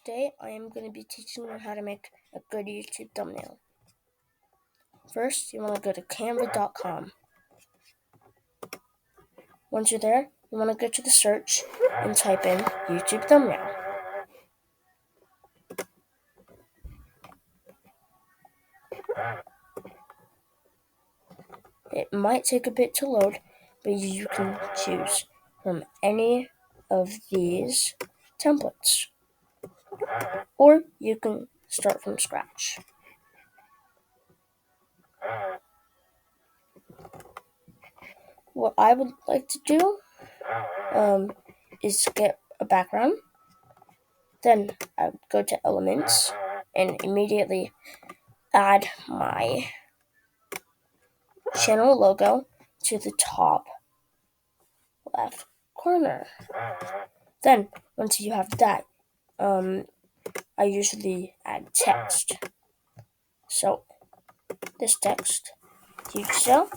Today I am going to be teaching you how to make a good YouTube thumbnail. First, you want to go to canva.com. Once you're there, you want to go to the search and type in YouTube thumbnail. It might take a bit to load, but you can choose from any of these templates, or you can start from scratch. What I would like to do is get a background. Then I would go to Elements and immediately add my channel logo to the top left corner. Then, once you have that, I usually add text. So, this text, huge cell,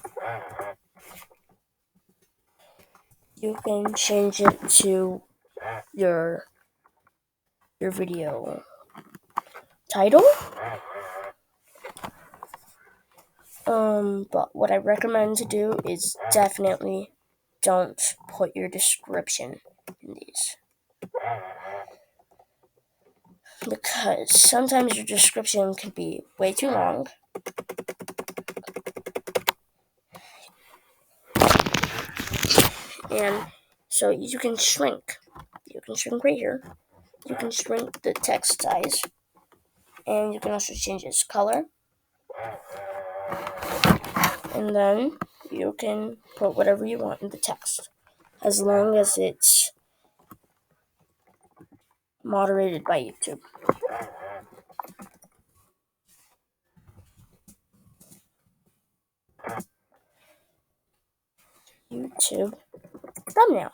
you can change it to your video title. But what I recommend to do is definitely don't put your description in these, because sometimes your description can be way too long. And so you can shrink. You can shrink right here. You can shrink the text size. And you can also change its color. And then you can put whatever you want in the text, as long as it's moderated by YouTube. YouTube thumbnail.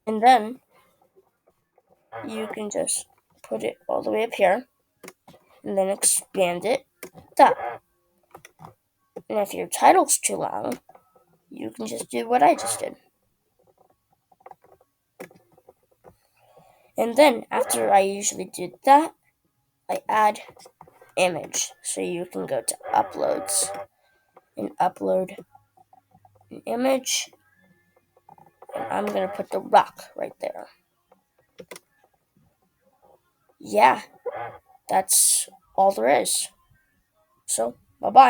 And then you can just put it all the way up here and then expand it that. And if your title's too long, you can just do what I just did. And then after I usually did that, I add image. So you can go to uploads and upload an image. And I'm going to put the rock right there. Yeah, that's all there is. So, bye-bye.